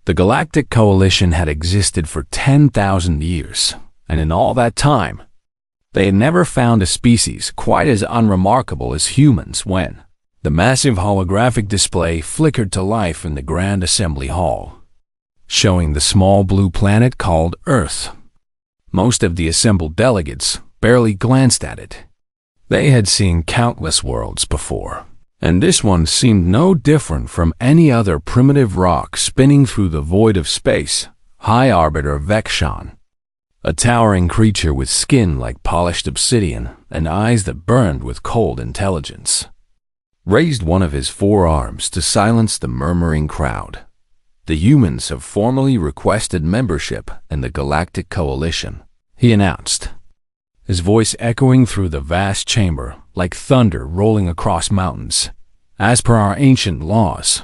The Galactic Coalition had existed for 10,000 years, and in all that time, they had never found a species quite as unremarkable as humans when the massive holographic display flickered to life in the Grand Assembly Hall, showing the small blue planet called Earth. Most of the assembled delegates barely glanced at it. They had seen countless worlds before, and this one seemed no different from any other primitive rock spinning through the void of space. High Arbiter Vexon, a towering creature with skin like polished obsidian and eyes that burned with cold intelligence, raised one of his forearms to silence the murmuring crowd. The humans have formally requested membership in the Galactic Coalition, he announced, his voice echoing through the vast chamber like thunder rolling across mountains. As per our ancient laws,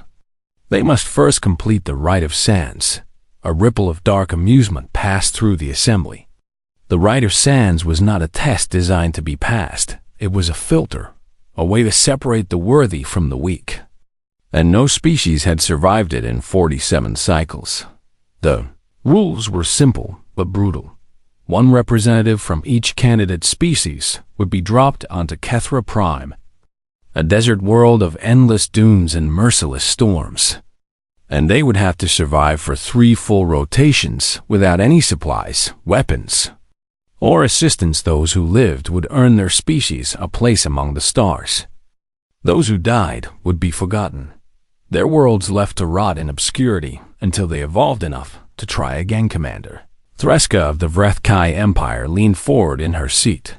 they must first complete the Rite of Sands. A ripple of dark amusement passed through the assembly. The Rite of Sands was not a test designed to be passed. It was a filter, a way to separate the worthy from the weak. And no species had survived it in 47 cycles. The rules were simple but brutal. One representative from each candidate species would be dropped onto Kethra Prime, a desert world of endless dunes and merciless storms. And they would have to survive for 3 full rotations without any supplies, weapons, or assistance. Those who lived would earn their species a place among the stars. Those who died would be forgotten, their worlds left to rot in obscurity until they evolved enough to try again. Commander Threska of the Vrethkai Empire leaned forward in her seat,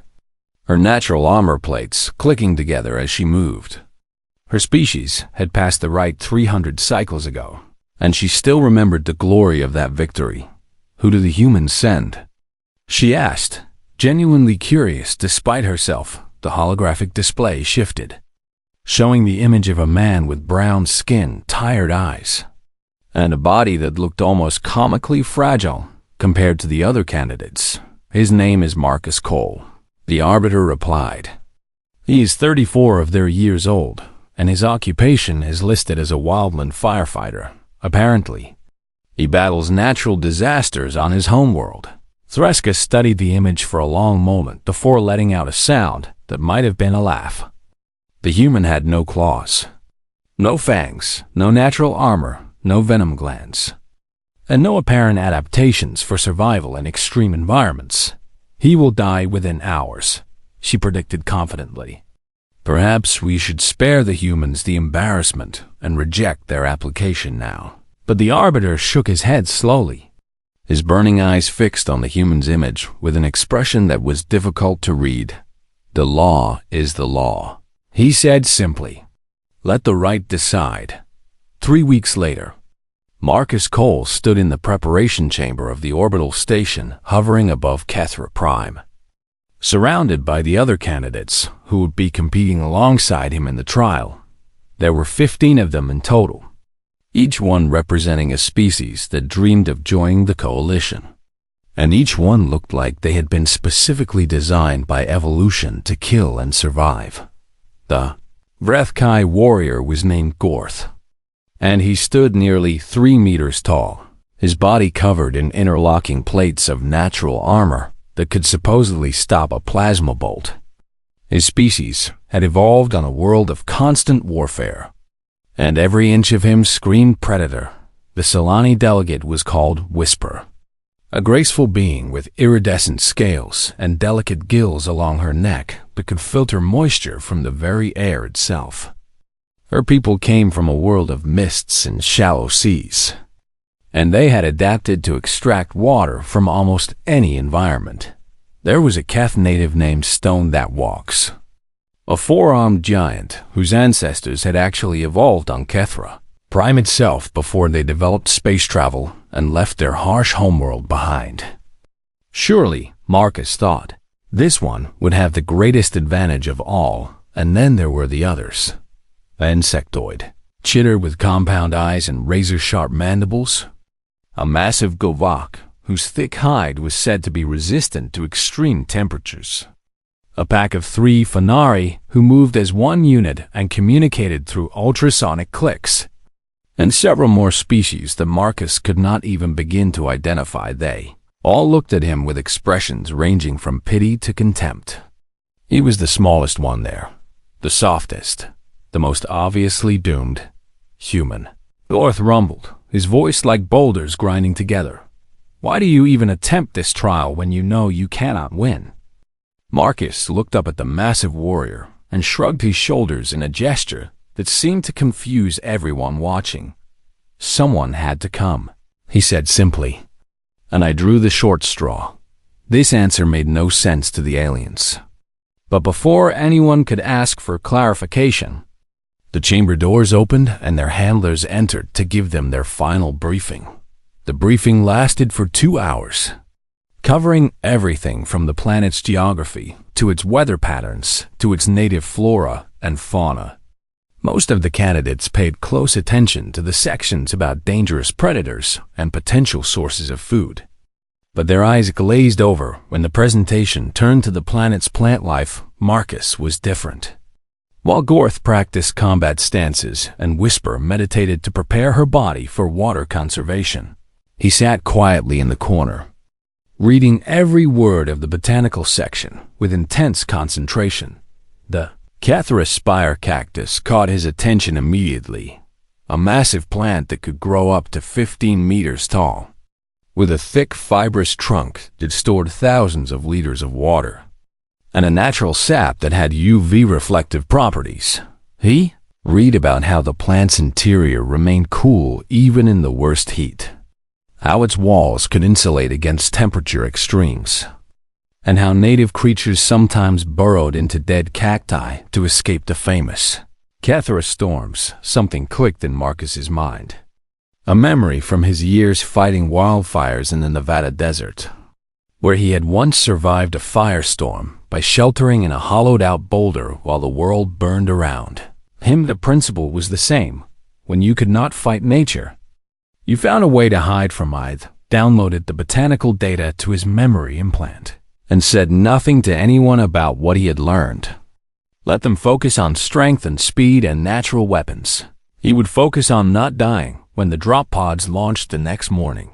her natural armor plates clicking together as she moved. Her species had passed the rite 300 cycles ago, and she still remembered the glory of that victory. Who do the humans send? She asked, genuinely curious. Despite herself, the holographic display shifted, showing the image of a man with brown skin, tired eyes, and a body that looked almost comically fragile compared to the other candidates. His name is Marcus Cole, the Arbiter replied. He is 34 of their years old, and his occupation is listed as a wildland firefighter. Apparently, he battles natural disasters on his homeworld. Threska studied the image for a long moment before letting out a sound that might have been a laugh. The human had no claws, no fangs, no natural armor, no venom glands, and no apparent adaptations for survival in extreme environments. He will die within hours, she predicted confidently. Perhaps we should spare the humans the embarrassment and reject their application now. But the Arbiter shook his head slowly, his burning eyes fixed on the human's image with an expression that was difficult to read. The law is the law, he said simply. Let the right decide. 3 weeks later, Marcus Cole stood in the preparation chamber of the orbital station hovering above Kethra Prime, surrounded by the other candidates who would be competing alongside him in the trial. There were 15 of them in total, each one representing a species that dreamed of joining the coalition. And each one looked like they had been specifically designed by evolution to kill and survive. The Vrethkai warrior was named Gorth, and he stood nearly 3 meters tall, his body covered in interlocking plates of natural armor that could supposedly stop a plasma bolt. His species had evolved on a world of constant warfare, and every inch of him screamed predator. The Solani delegate was called Whisper, a graceful being with iridescent scales and delicate gills along her neck that could filter moisture from the very air itself. Her people came from a world of mists and shallow seas, and they had adapted to extract water from almost any environment. There was a Keth native named Stone that Walks, a four-armed giant whose ancestors had actually evolved on Kethra Prime itself before they developed space travel and left their harsh homeworld behind. Surely, Marcus thought, this one would have the greatest advantage of all, and then there were the others. An insectoid, chitter with compound eyes and razor-sharp mandibles, a massive Govak whose thick hide was said to be resistant to extreme temperatures, a pack of 3 Fanari who moved as one unit and communicated through ultrasonic clicks, and several more species that Marcus could not even begin to identify. They all looked at him with expressions ranging from pity to contempt. He was the smallest one there, the softest, the most obviously doomed human. Gorth rumbled, his voice like boulders grinding together. Why do you even attempt this trial when you know you cannot win? Marcus looked up at the massive warrior and shrugged his shoulders in a gesture that seemed to confuse everyone watching. Someone had to come, he said simply. And I drew the short straw. This answer made no sense to the aliens. But before anyone could ask for clarification, the chamber doors opened and their handlers entered to give them their final briefing. The briefing lasted for 2 hours, covering everything from the planet's geography to its weather patterns to its native flora and fauna. Most of the candidates paid close attention to the sections about dangerous predators and potential sources of food. But their eyes glazed over when the presentation turned to the planet's plant life. Marcus was different. While Gorth practiced combat stances and Whisper meditated to prepare her body for water conservation, he sat quietly in the corner, reading every word of the botanical section with intense concentration. The Catharus spire cactus caught his attention immediately, a massive plant that could grow up to 15 meters tall, with a thick, fibrous trunk that stored thousands of liters of water, and a natural sap that had UV reflective properties. He read about how the plant's interior remained cool even in the worst heat, how its walls could insulate against temperature extremes, and how native creatures sometimes burrowed into dead cacti to escape the famous Catharus storms. Something clicked in Marcus's mind. A memory from his years fighting wildfires in the Nevada desert, where he had once survived a firestorm by sheltering in a hollowed-out boulder while the world burned around him. The principle was the same. When you could not fight nature, you found a way to hide from it. Downloaded the botanical data to his memory implant and said nothing to anyone about what he had learned. Let them focus on strength and speed and natural weapons. He would focus on not dying when the drop pods launched the next morning,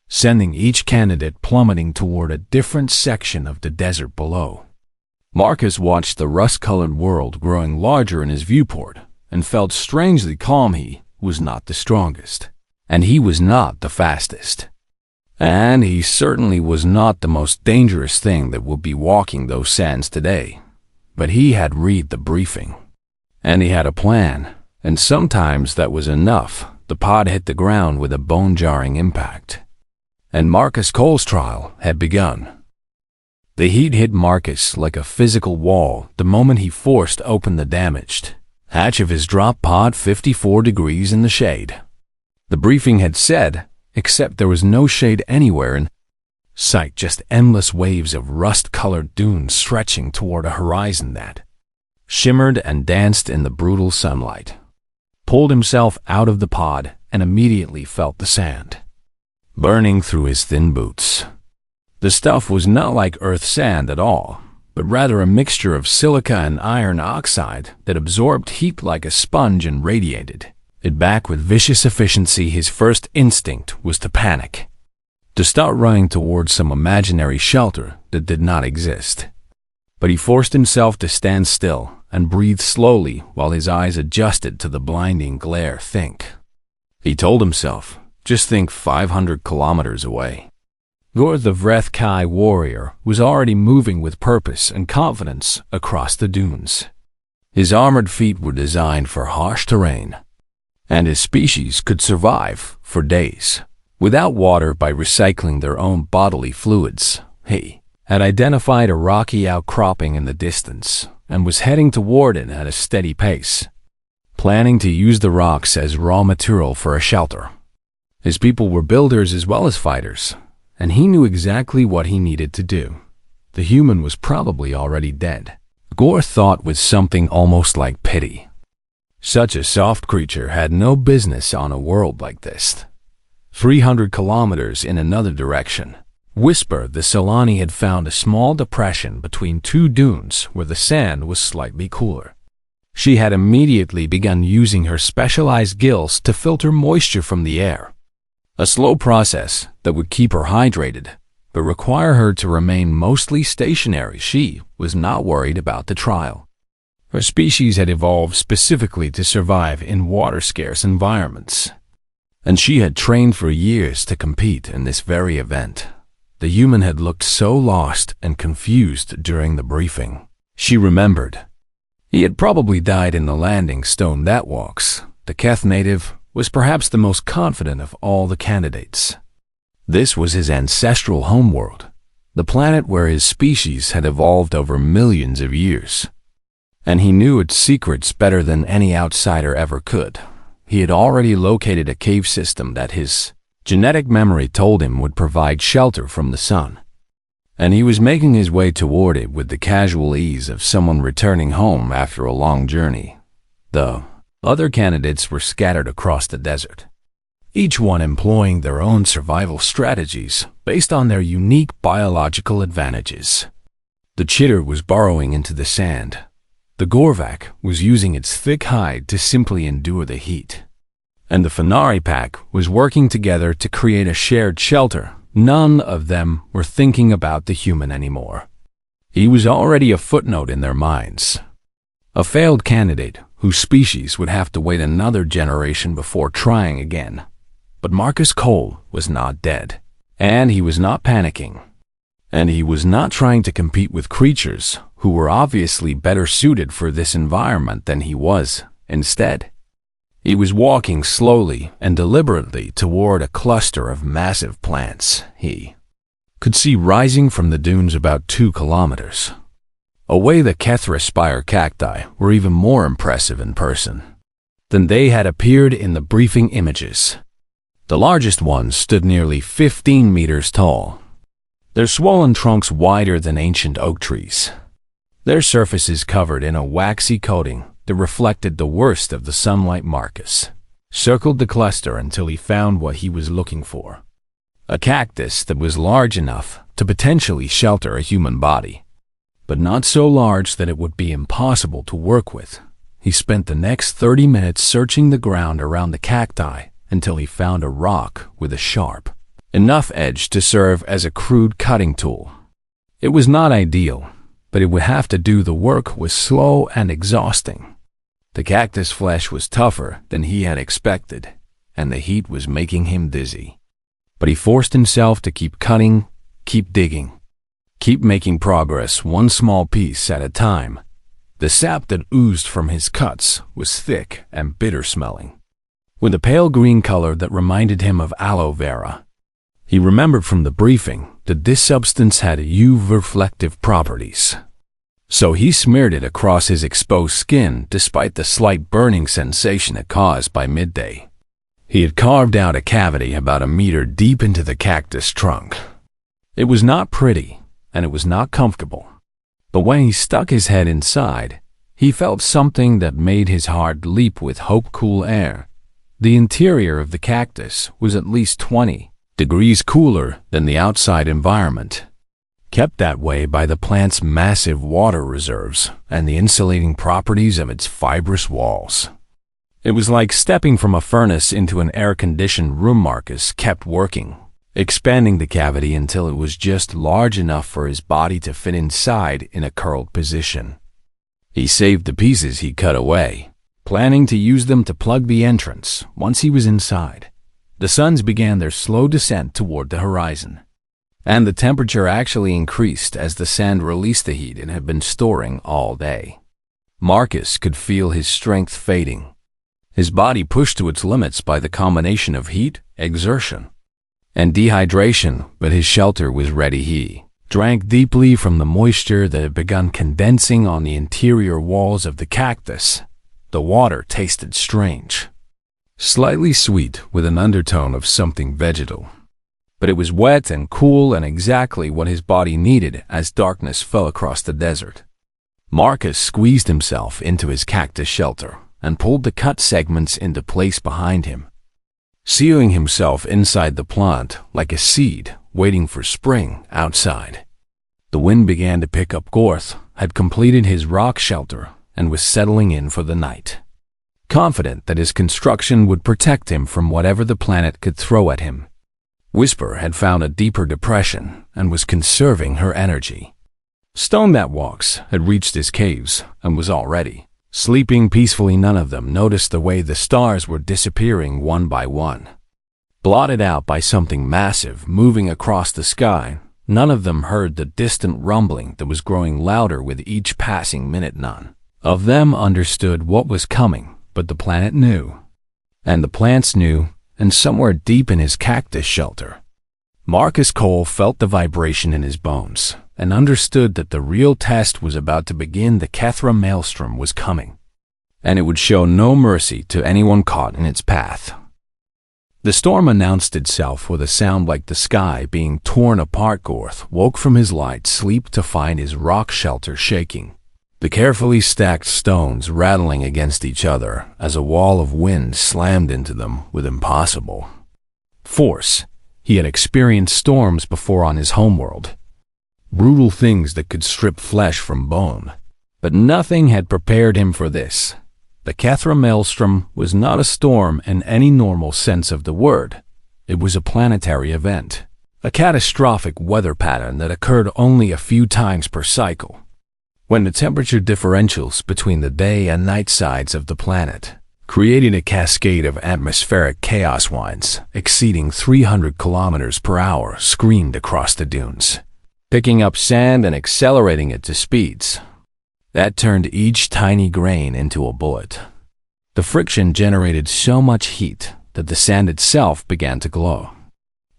sending each candidate plummeting toward a different section of the desert below. Marcus watched the rust-colored world growing larger in his viewport and felt strangely calm. He was not the strongest, and he was not the fastest. And he certainly was not the most dangerous thing that would be walking those sands today. But he had read the briefing, and he had a plan, and sometimes that was enough. The pod hit the ground with a bone-jarring impact, and Marcus Cole's trial had begun. The heat hit Marcus like a physical wall the moment he forced open the damaged hatch of his drop pod. 54 degrees in the shade, the briefing had said, except there was no shade anywhere in sight, just endless waves of rust-colored dunes stretching toward a horizon that shimmered and danced in the brutal sunlight. Pulled himself out of the pod and immediately felt the sand burning through his thin boots. The stuff was not like earth sand at all, but rather a mixture of silica and iron oxide that absorbed heat like a sponge and radiated it back with vicious efficiency. His first instinct was to panic, to start running towards some imaginary shelter that did not exist. But he forced himself to stand still and breathe slowly while his eyes adjusted to the blinding glare. He told himself, just think 500 kilometers away. Gorth the Vreth-Kai warrior was already moving with purpose and confidence across the dunes. His armored feet were designed for harsh terrain, and his species could survive for days without water by recycling their own bodily fluids. He had identified a rocky outcropping in the distance and was heading toward it at a steady pace, planning to use the rocks as raw material for a shelter. His people were builders as well as fighters, and he knew exactly what he needed to do. The human was probably already dead. Gorth thought with something almost like pity. Such a soft creature had no business on a world like this. 300 kilometers in another direction, Whisper the Solani had found a small depression between two dunes where the sand was slightly cooler. She had immediately begun using her specialized gills to filter moisture from the air. A slow process that would keep her hydrated, but require her to remain mostly stationary. She was not worried about the trial. Her species had evolved specifically to survive in water-scarce environments, and she had trained for years to compete in this very event. The human had looked so lost and confused during the briefing. She remembered. He had probably died in the landing stone that walks. The Keth native was perhaps the most confident of all the candidates. This was his ancestral homeworld, the planet where his species had evolved over millions of years. And he knew its secrets better than any outsider ever could. He had already located a cave system that his genetic memory told him would provide shelter from the sun. And he was making his way toward it with the casual ease of someone returning home after a long journey. The other candidates were scattered across the desert, each one employing their own survival strategies based on their unique biological advantages. The chitter was burrowing into the sand. The Gorvak was using its thick hide to simply endure the heat. And the Fenari pack was working together to create a shared shelter. None of them were thinking about the human anymore. He was already a footnote in their minds. A failed candidate whose species would have to wait another generation before trying again. But Marcus Cole was not dead. And he was not panicking. And he was not trying to compete with creatures who were obviously better suited for this environment than he was. Instead, he was walking slowly and deliberately toward a cluster of massive plants he could see rising from the dunes about 2 kilometers away. The Kethra spire cacti were even more impressive in person than they had appeared in the briefing images. The largest one stood nearly 15 meters tall, their swollen trunks wider than ancient oak trees, their surfaces covered in a waxy coating that reflected the worst of the sunlight. Marcus circled the cluster until he found what he was looking for. A cactus that was large enough to potentially shelter a human body, but not so large that it would be impossible to work with. He spent the next 30 minutes searching the ground around the cacti until he found a rock with a sharp enough edge to serve as a crude cutting tool. It was not ideal, but it would have to do. The work was slow and exhausting. The cactus flesh was tougher than he had expected, and the heat was making him dizzy. But he forced himself to keep cutting, keep digging, keep making progress one small piece at a time. The sap that oozed from his cuts was thick and bitter-smelling, with a pale green color that reminded him of aloe vera. He remembered from the briefing that this substance had UV-reflective properties. So he smeared it across his exposed skin despite the slight burning sensation it caused by midday. He had carved out a cavity about a meter deep into the cactus trunk. It was not pretty, and it was not comfortable. But when he stuck his head inside, he felt something that made his heart leap with hope. Cool air. The interior of the cactus was at least 20 degrees cooler than the outside environment, kept that way by the plant's massive water reserves and the insulating properties of its fibrous walls. It was like stepping from a furnace into an air-conditioned room. Marcus kept working, expanding the cavity until it was just large enough for his body to fit inside in a curled position. He saved the pieces he cut away, planning to use them to plug the entrance. Once he was inside, the suns began their slow descent toward the horizon, and the temperature actually increased as the sand released the heat it had been storing all day. Marcus could feel his strength fading, his body pushed to its limits by the combination of heat, exertion, and dehydration, but his shelter was ready. He drank deeply from the moisture that had begun condensing on the interior walls of the cactus. The water tasted strange, slightly sweet with an undertone of something vegetal. But it was wet and cool and exactly what his body needed as darkness fell across the desert. Marcus squeezed himself into his cactus shelter and pulled the cut segments into place behind him, sealing himself inside the plant like a seed waiting for spring outside. The wind began to pick up. Gorth had completed his rock shelter and was settling in for the night. Confident that his construction would protect him from whatever the planet could throw at him, Whisper had found a deeper depression and was conserving her energy. Stone that Walks had reached his caves and was already sleeping peacefully. None of them noticed the way the stars were disappearing one by one. Blotted out by something massive moving across the sky, none of them heard the distant rumbling that was growing louder with each passing minute. None of them understood what was coming, but the planet knew. And the plants knew, and somewhere deep in his cactus shelter, Marcus Cole felt the vibration in his bones and understood that the real test was about to begin. The Kethra maelstrom was coming, and it would show no mercy to anyone caught in its path. The storm announced itself with a sound like the sky being torn apart. Gorth woke from his light sleep to find his rock shelter shaking, the carefully stacked stones rattling against each other as a wall of wind slammed into them with impossible force. He had experienced storms before on his homeworld, brutal things that could strip flesh from bone, but nothing had prepared him for this. The Kethra maelstrom was not a storm in any normal sense of the word. It was a planetary event, a catastrophic weather pattern that occurred only a few times per cycle, when the temperature differentials between the day and night sides of the planet created a cascade of atmospheric chaos winds exceeding 300 kilometers per hour screamed across the dunes, picking up sand and accelerating it to speeds that turned each tiny grain into a bullet. The friction generated so much heat that the sand itself began to glow,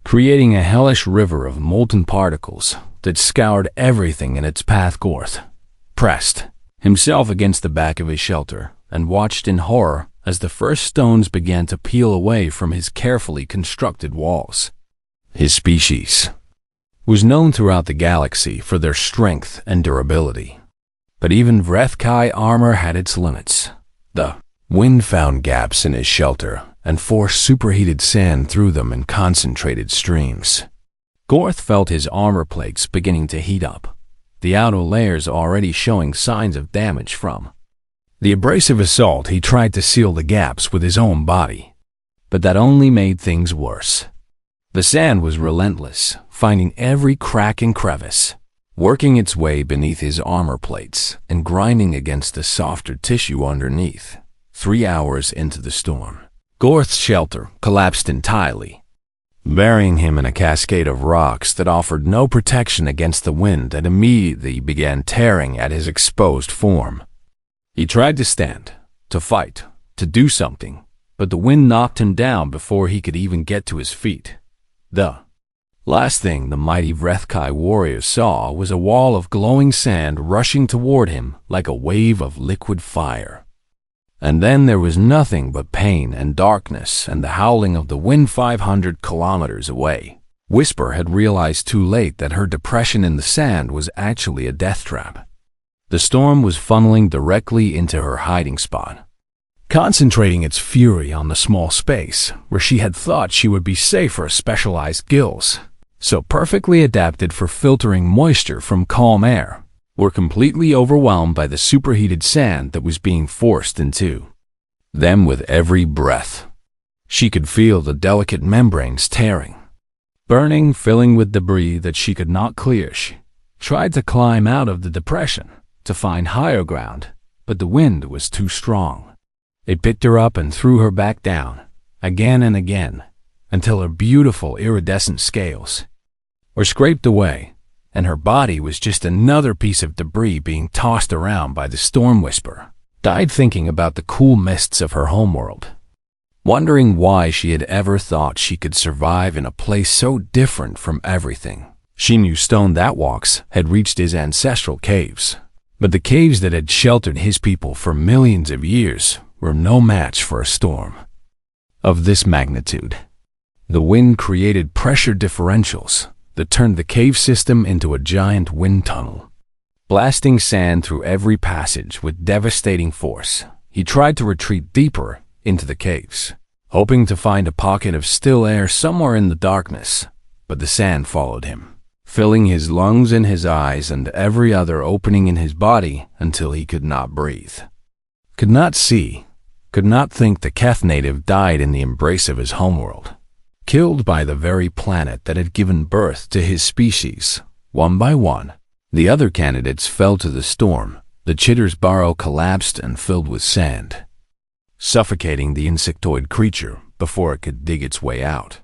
creating a hellish river of molten particles that scoured everything in its path. Gorth pressed himself against the back of his shelter and watched in horror as the first stones began to peel away from his carefully constructed walls. His species was known throughout the galaxy for their strength and durability, but even Vrethkai armor had its limits. The wind found gaps in his shelter and forced superheated sand through them in concentrated streams. Gorth felt his armor plates beginning to heat up, the outer layers already showing signs of damage from the abrasive assault. He tried to seal the gaps with his own body, but that only made things worse. The sand was relentless, finding every crack and crevice, working its way beneath his armor plates and grinding against the softer tissue underneath. 3 hours into the storm, Gorth's shelter collapsed entirely, burying him in a cascade of rocks that offered no protection against the wind that immediately began tearing at his exposed form. He tried to stand, to fight, to do something, but the wind knocked him down before he could even get to his feet. The last thing the mighty Vrethkai warriors saw was a wall of glowing sand rushing toward him like a wave of liquid fire. And then there was nothing but pain and darkness and the howling of the wind 500 kilometers away. Whisper had realized too late that her depression in the sand was actually a death trap. The storm was funneling directly into her hiding spot, concentrating its fury on the small space where she had thought she would be safe. For specialized gills, so perfectly adapted for filtering moisture from calm air, were completely overwhelmed by the superheated sand that was being forced into them with every breath. She could feel the delicate membranes tearing, burning, filling with debris that she could not clear. She tried to climb out of the depression to find higher ground, but the wind was too strong. It picked her up and threw her back down, again and again, until her beautiful iridescent scales were scraped away, and her body was just another piece of debris being tossed around by the storm. Whisper died thinking about the cool mists of her homeworld, wondering why she had ever thought she could survive in a place so different from everything. She knew Stone That Walks had reached his ancestral caves, but the caves that had sheltered his people for millions of years were no match for a storm of this magnitude. The wind created pressure differentials that turned the cave system into a giant wind tunnel, blasting sand through every passage with devastating force. He tried to retreat deeper into the caves, hoping to find a pocket of still air somewhere in the darkness, but the sand followed him, filling his lungs and his eyes and every other opening in his body until he could not breathe. Could not see, could not think the Keth native died in the embrace of his homeworld, killed by the very planet that had given birth to his species. One by one, the other candidates fell to the storm. The chitter's burrow collapsed and filled with sand, suffocating the insectoid creature before it could dig its way out.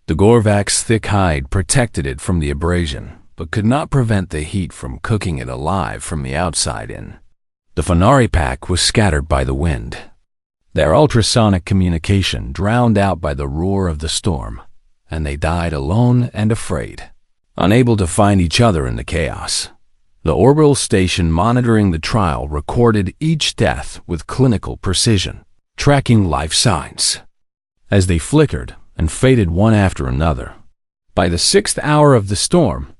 The Gorvak's thick hide protected it from the abrasion, but could not prevent the heat from cooking it alive from the outside in. The Fenari pack was scattered by the wind, their ultrasonic communication drowned out by the roar of the storm, and they died alone and afraid, unable to find each other in the chaos. The orbital station monitoring the trial recorded each death with clinical precision, tracking life signs as they flickered and faded one after another. By the 6th hour of the storm,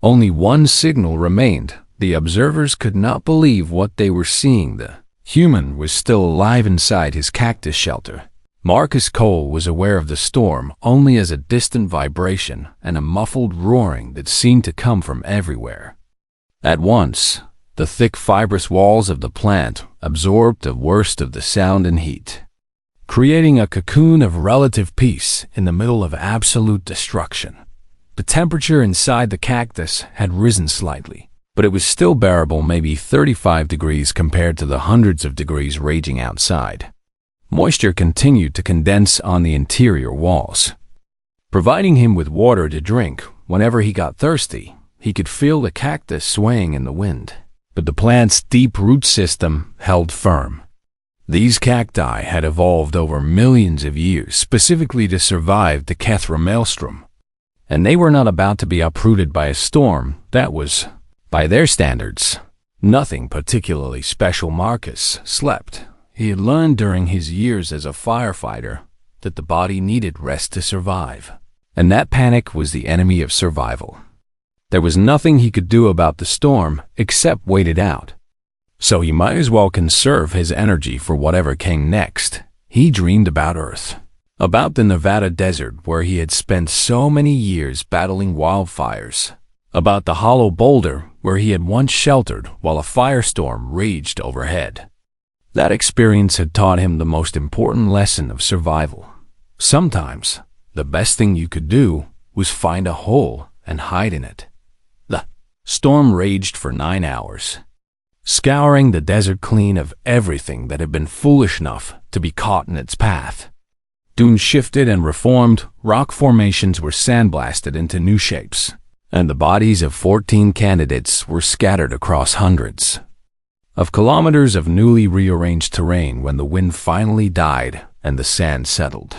only one signal remained. The observers could not believe what they were seeing. The human was still alive inside his cactus shelter. Marcus Cole was aware of the storm only as a distant vibration and a muffled roaring that seemed to come from everywhere. At once, the thick fibrous walls of the plant absorbed the worst of the sound and heat, creating a cocoon of relative peace in the middle of absolute destruction. The temperature inside the cactus had risen slightly, but it was still bearable, maybe 35 degrees compared to the hundreds of degrees raging outside. Moisture continued to condense on the interior walls, providing him with water to drink whenever he got thirsty. He could feel the cactus swaying in the wind, but the plant's deep root system held firm. These cacti had evolved over millions of years specifically to survive the Kethra maelstrom, and they were not about to be uprooted by a storm that was, by their standards, nothing particularly special. Marcus slept. He had learned during his years as a firefighter that the body needed rest to survive, and that panic was the enemy of survival. There was nothing he could do about the storm except wait it out, so he might as well conserve his energy for whatever came next. He dreamed about Earth, about the Nevada desert where he had spent so many years battling wildfires, about the hollow boulder where he had once sheltered while a firestorm raged overhead. That experience had taught him the most important lesson of survival. Sometimes, the best thing you could do was find a hole and hide in it. The storm raged for 9 hours, scouring the desert clean of everything that had been foolish enough to be caught in its path. Dunes shifted and reformed, rock formations were sandblasted into new shapes, and the bodies of 14 candidates were scattered across hundreds of kilometers of newly rearranged terrain when the wind finally died and the sand settled.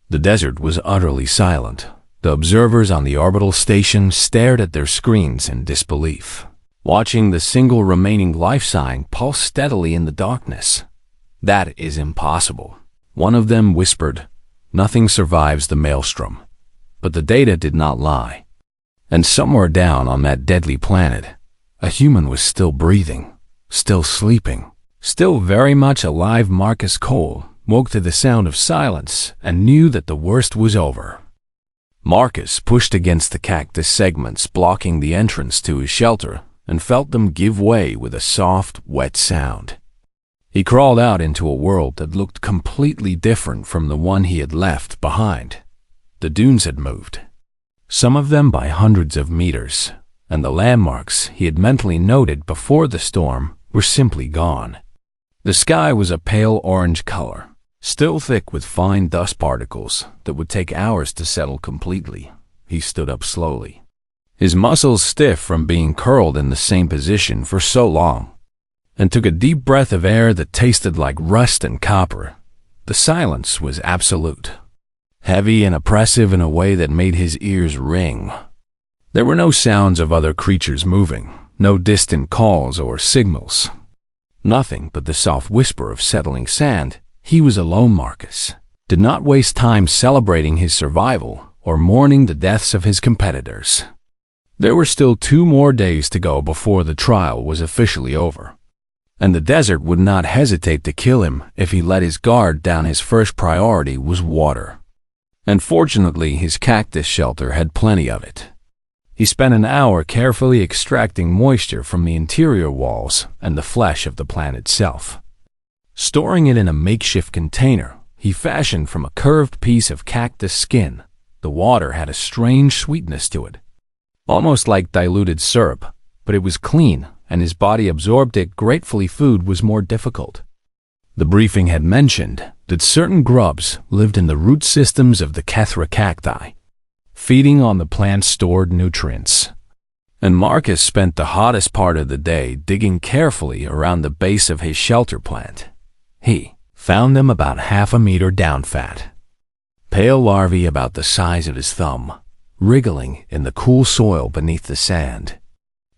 The desert was utterly silent. The observers on the orbital station stared at their screens in disbelief, watching the single remaining life sign pulse steadily in the darkness. "That is impossible," one of them whispered. "Nothing survives the maelstrom." But the data did not lie. And somewhere down on that deadly planet, a human was still breathing, still sleeping, still very much alive. Marcus Cole woke to the sound of silence and knew that the worst was over. Marcus pushed against the cactus segments blocking the entrance to his shelter and felt them give way with a soft, wet sound. He crawled out into a world that looked completely different from the one he had left behind. The dunes had moved, some of them by hundreds of meters, and the landmarks he had mentally noted before the storm were simply gone. The sky was a pale orange color, still thick with fine dust particles that would take hours to settle completely. He stood up slowly, his muscles stiff from being curled in the same position for so long, and took a deep breath of air that tasted like rust and copper. The silence was absolute, heavy and oppressive in a way that made his ears ring. There were no sounds of other creatures moving, no distant calls or signals, nothing but the soft whisper of settling sand. He was alone. Marcus did not waste time celebrating his survival or mourning the deaths of his competitors. There were still 2 more days to go before the trial was officially over, and the desert would not hesitate to kill him if he let his guard down. His first priority was water, and fortunately his cactus shelter had plenty of it. He spent an hour carefully extracting moisture from the interior walls and the flesh of the plant itself. Storing it in a makeshift container he fashioned from a curved piece of cactus skin, the water had a strange sweetness to it, almost like diluted syrup, but it was clean, and his body absorbed it gratefully. Food was more difficult. The briefing had mentioned that certain grubs lived in the root systems of the Kethra cacti, feeding on the plant's stored nutrients. And Marcus spent the hottest part of the day digging carefully around the base of his shelter plant. He found them about half a meter down fat, pale larvae about the size of his thumb, wriggling in the cool soil beneath the sand.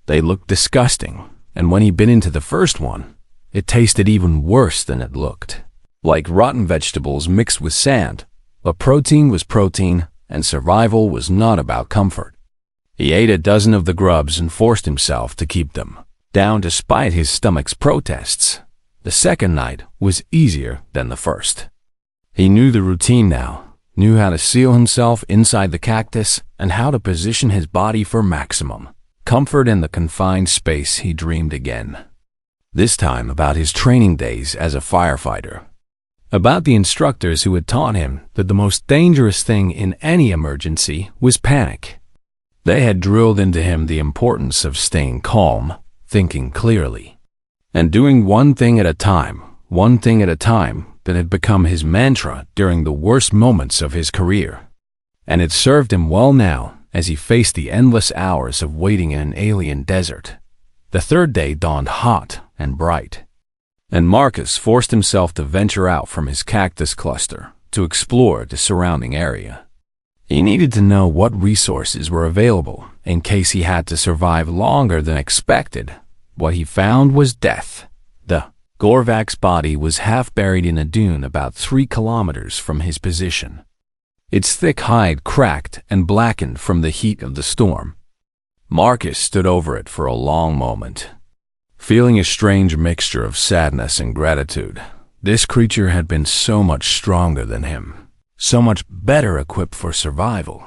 They looked disgusting, and when he bit into the first one, it tasted even worse than it looked, like rotten vegetables mixed with sand. But protein was protein, and survival was not about comfort. He ate a dozen of the grubs and forced himself to keep them down despite his stomach's protests. The second night was easier than the first. He knew the routine now, knew how to seal himself inside the cactus and how to position his body for maximum comfort in the confined space. He dreamed again, this time about his training days as a firefighter, about the instructors who had taught him that the most dangerous thing in any emergency was panic. They had drilled into him the importance of staying calm, thinking clearly, and doing one thing at a time that had become his mantra during the worst moments of his career. And it served him well now as he faced the endless hours of waiting in an alien desert. The third day dawned hot and bright, and Marcus forced himself to venture out from his cactus cluster to explore the surrounding area. He needed to know what resources were available in case he had to survive longer than expected. What he found was death. The Gorvak's body was half buried in a dune about 3 kilometers from his position, its thick hide cracked and blackened from the heat of the storm. Marcus stood over it for a long moment, feeling a strange mixture of sadness and gratitude. This creature had been so much stronger than him, so much better equipped for survival.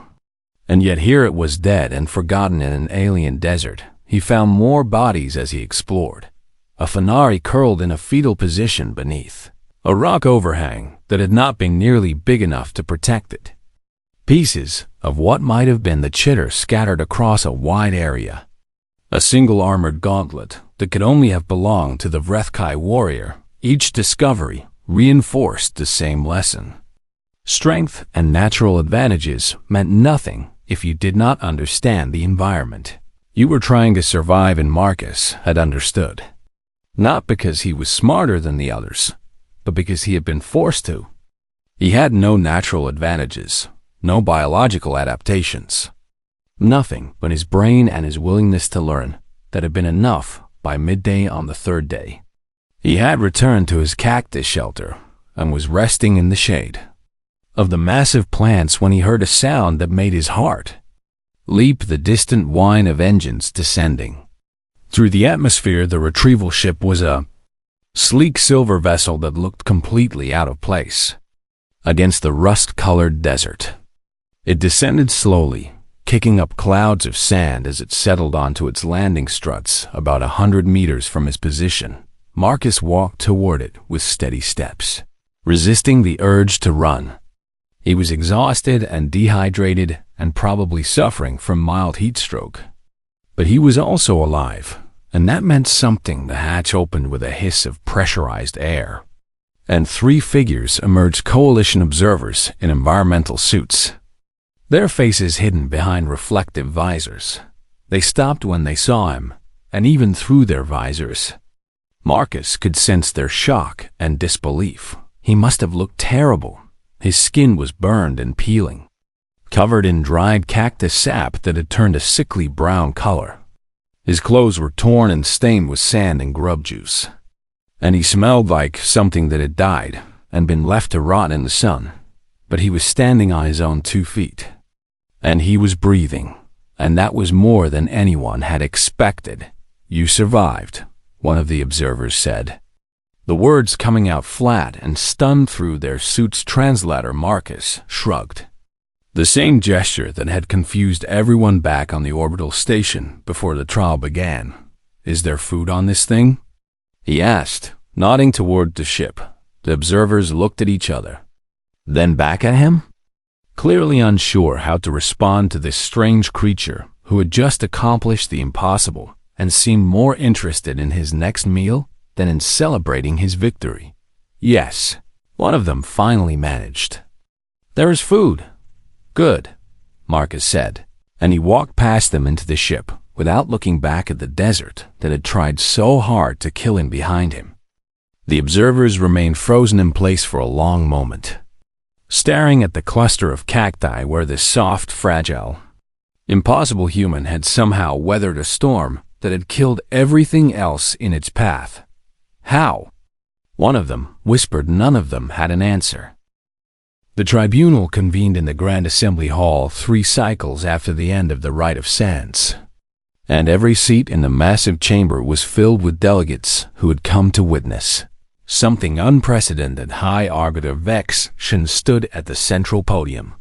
And yet here it was dead and forgotten in an alien desert. He found more bodies as he explored. A Fenari curled in a fetal position beneath a rock overhang that had not been nearly big enough to protect it. Pieces of what might have been the chitter scattered across a wide area. A single armored gauntlet that could only have belonged to the Vrethkai warrior. Each discovery reinforced the same lesson. Strength and natural advantages meant nothing if you did not understand the environment you were trying to survive, and Marcus had understood. Not because he was smarter than the others, but because he had been forced to. He had no natural advantages, no biological adaptations. Nothing but his brain and his willingness to learn that had been enough by midday on the third day. He had returned to his cactus shelter and was resting in the shade of the massive plants when he heard a sound that made his heart leap, the distant whine of engines descending. Through the atmosphere, the retrieval ship was a sleek silver vessel that looked completely out of place against the rust-colored desert. It descended slowly, kicking up clouds of sand as it settled onto its landing struts about 100 meters from his position. Marcus walked toward it with steady steps, resisting the urge to run. He was exhausted and dehydrated and probably suffering from mild heat stroke. But he was also alive, and that meant something. The hatch opened with a hiss of pressurized air, and 3 figures emerged, coalition observers in environmental suits, their faces hidden behind reflective visors. They stopped when they saw him, and even through their visors, Marcus could sense their shock and disbelief. He must have looked terrible. His skin was burned and peeling, covered in dried cactus sap that had turned a sickly brown color. His clothes were torn and stained with sand and grub juice, and he smelled like something that had died and been left to rot in the sun. But he was standing on his own 2 feet, and he was breathing, and that was more than anyone had expected. "You survived," one of the observers said, the words coming out flat and stunned through their suit's translator. Marcus shrugged. The same gesture that had confused everyone back on the orbital station before the trial began. "Is there food on this thing?" he asked, nodding toward the ship. The observers looked at each other, then back at him, clearly unsure how to respond to this strange creature who had just accomplished the impossible and seemed more interested in his next meal than in celebrating his victory. "Yes," one of them finally managed. "There is food." "Good," Marcus said, and he walked past them into the ship without looking back at the desert that had tried so hard to kill him behind him. The observers remained frozen in place for a long moment, staring at the cluster of cacti where this soft, fragile, impossible human had somehow weathered a storm that had killed everything else in its path. How? One of them whispered. None of them had an answer. The tribunal convened in the Grand Assembly Hall 3 cycles after the end of the Rite of Sands, and every seat in the massive chamber was filled with delegates who had come to witness something unprecedented. High Arbiter Vex Shin stood at the central podium,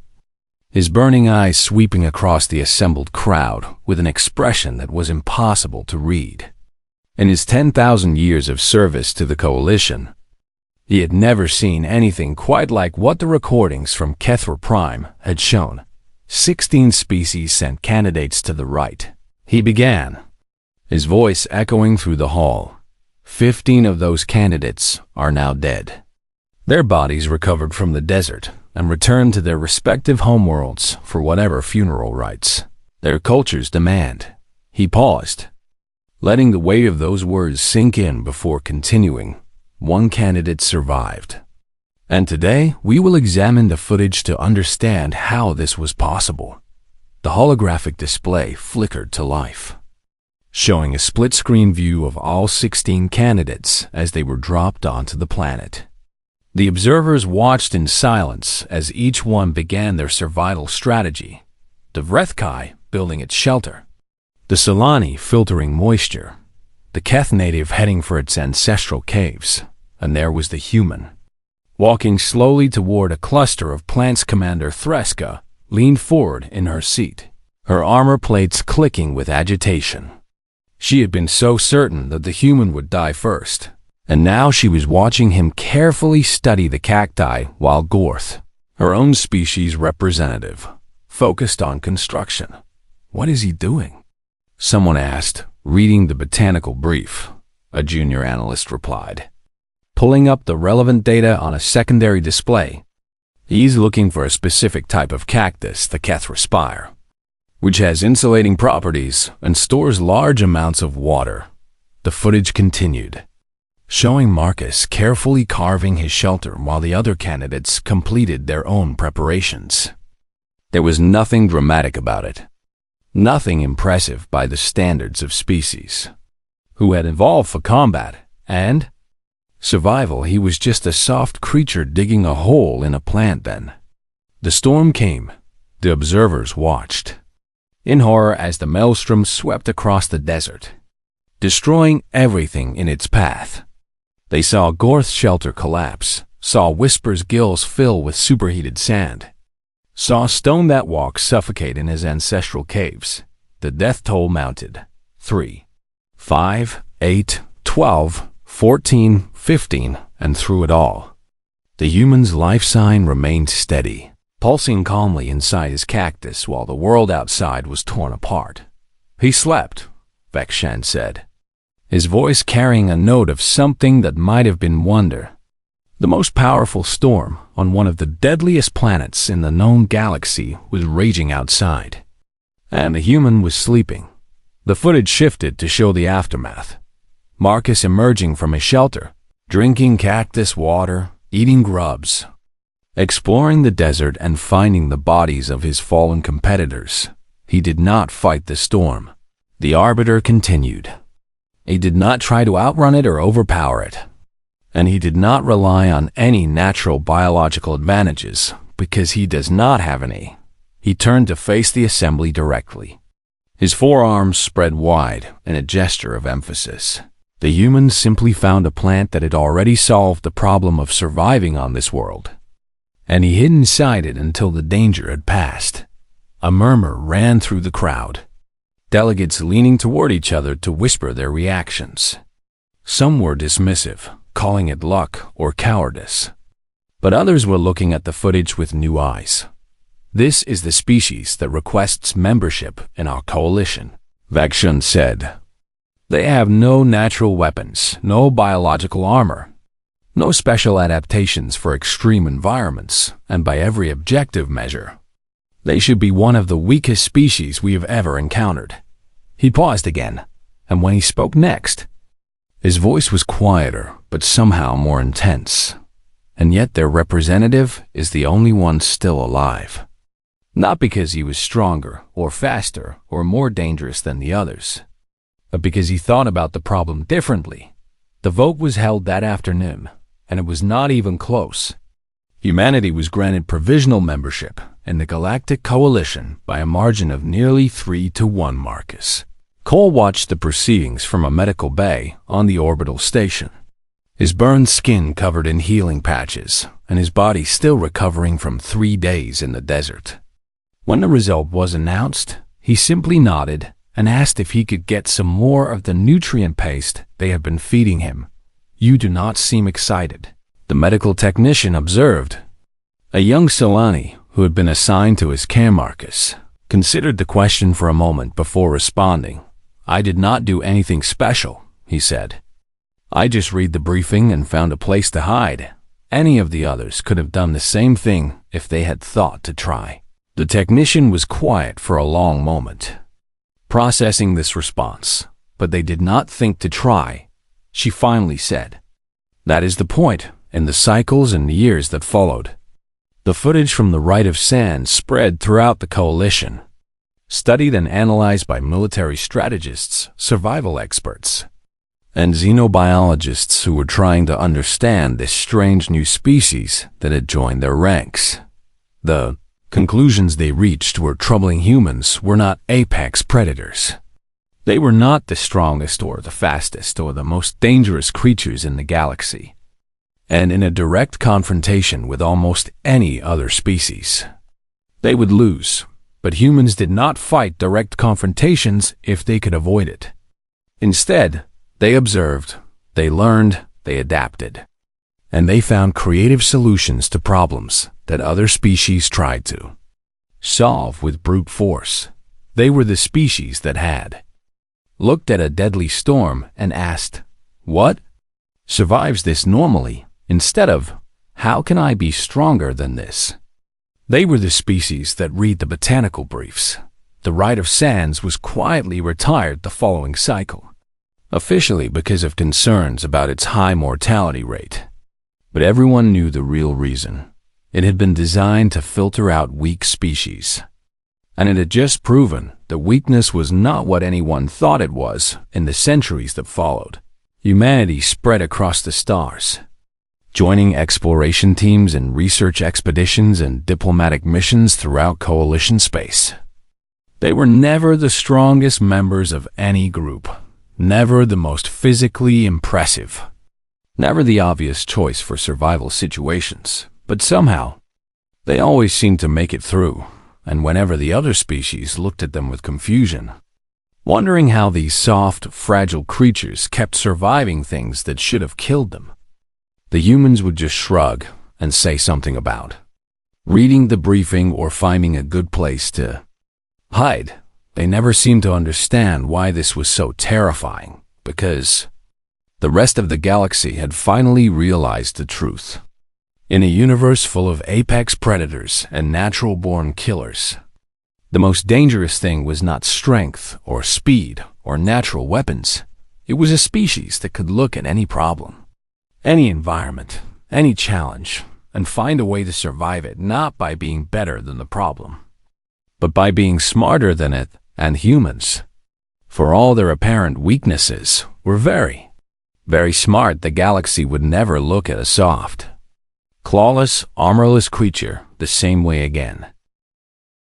his burning eyes sweeping across the assembled crowd with an expression that was impossible to read. In his 10,000 years of service to the Coalition, he had never seen anything quite like what the recordings from Kethra Prime had shown. 16 species sent candidates to the right. He began, his voice echoing through the hall. 15 of those candidates are now dead. Their bodies recovered from the desert and returned to their respective homeworlds for whatever funeral rites their cultures demand. He paused, letting the weight of those words sink in before continuing. 1 candidate survived. And today we will examine the footage to understand how this was possible. The holographic display flickered to life, showing a split-screen view of all 16 candidates as they were dropped onto the planet. The observers watched in silence as each one began their survival strategy. The Vrethkai building its shelter, the Solani filtering moisture, the Keth native heading for its ancestral caves, and there was the human, walking slowly toward a cluster of plants. Commander Threska leaned forward in her seat, her armor plates clicking with agitation. She had been so certain that the human would die first, and now she was watching him carefully study the cacti while Gorth, her own species representative, focused on construction. "What is he doing?" someone asked, reading the botanical brief. A junior analyst replied, pulling up the relevant data on a secondary display. "He's looking for a specific type of cactus, the Kethra spire, which has insulating properties and stores large amounts of water." The footage continued, showing Marcus carefully carving his shelter while the other candidates completed their own preparations. There was nothing dramatic about it, nothing impressive by the standards of species who had evolved for combat and survival. He was just a soft creature digging a hole in a plant. Then the storm came. The observers watched in horror as the maelstrom swept across the desert, destroying everything in its path. They saw Gorth's shelter collapse, saw Whisper's gills fill with superheated sand, saw Stone that Walk suffocate in his ancestral caves. The death toll mounted. 3, 5, 8, 12, 14, 15, and through it all, the human's life sign remained steady, pulsing calmly inside his cactus while the world outside was torn apart. "He slept," Vekshan said, his voice carrying a note of something that might have been wonder. The most powerful storm on one of the deadliest planets in the known galaxy was raging outside, and the human was sleeping. The footage shifted to show the aftermath. Marcus emerging from his shelter, drinking cactus water, eating grubs, exploring the desert and finding the bodies of his fallen competitors. He did not fight the storm. The Arbiter continued. He did not try to outrun it or overpower it, and he did not rely on any natural biological advantages because he does not have any. He turned to face the assembly directly, his forearms spread wide in a gesture of emphasis. The humans simply found a plant that had already solved the problem of surviving on this world. and he hid inside it until the danger had passed. A murmur ran through the crowd, delegates leaning toward each other to whisper their reactions. Some were dismissive, calling it luck or cowardice, but others were looking at the footage with new eyes. "This is the species that requests membership in our coalition," Vakshun said. "They have no natural weapons, no biological armor, no special adaptations for extreme environments, and by every objective measure, they should be one of the weakest species we have ever encountered." He paused again, and when he spoke next, his voice was quieter but somehow more intense. "And yet their representative is the only one still alive. Not because he was stronger or faster or more dangerous than the others, but because he thought about the problem differently." The vote was held that afternoon, and it was not even close. Humanity was granted provisional membership in the Galactic Coalition by a margin of nearly 3-1. Marcus Cole watched the proceedings from a medical bay on the orbital station, his burned skin covered in healing patches, and his body still recovering from 3 days in the desert. When the result was announced, he simply nodded and asked if he could get some more of the nutrient paste they had been feeding him. "You do not seem excited," the medical technician observed. A young Solani, who had been assigned to his care, Marcus, considered the question for a moment before responding. "I did not do anything special," he said. "I just read the briefing and found a place to hide. Any of the others could have done the same thing if they had thought to try." The technician was quiet for a long moment, processing this response, but they did not think to try. She finally said, "That is the point." In the cycles and years that followed, the footage from the Rite of Sand spread throughout the coalition, studied and analyzed by military strategists, survival experts, and xenobiologists who were trying to understand this strange new species that had joined their ranks. The conclusions they reached were troubling. Humans were not apex predators. They were not the strongest or the fastest or the most dangerous creatures in the galaxy, and in a direct confrontation with almost any other species, they would lose. But humans did not fight direct confrontations if they could avoid it. Instead, they observed, they learned, they adapted, and they found creative solutions to problems that other species tried to solve with brute force. They were the species that had looked at a deadly storm and asked, "What survives this normally?" instead of, "How can I be stronger than this?" They were the species that read the botanical briefs. The Rite of Sands was quietly retired the following cycle, officially because of concerns about its high mortality rate. But everyone knew the real reason. It had been designed to filter out weak species, and it had just proven that weakness was not what anyone thought it was. In the centuries that followed, humanity spread across the stars, joining exploration teams and research expeditions and diplomatic missions throughout coalition space. They were never the strongest members of any group, never the most physically impressive, never the obvious choice for survival situations, but somehow, they always seemed to make it through. And whenever the other species looked at them with confusion, wondering how these soft, fragile creatures kept surviving things that should have killed them, the humans would just shrug and say something about reading the briefing or finding a good place to hide. They never seemed to understand why this was so terrifying, because the rest of the galaxy had finally realized the truth. In a universe full of apex predators and natural-born killers, the most dangerous thing was not strength or speed or natural weapons. It was a species that could look at any problem, any environment, any challenge, and find a way to survive it, not by being better than the problem, but by being smarter than it. And humans, for all their apparent weaknesses, were very, very smart. The galaxy would never look at a soft, clawless, armorless creature the same way again.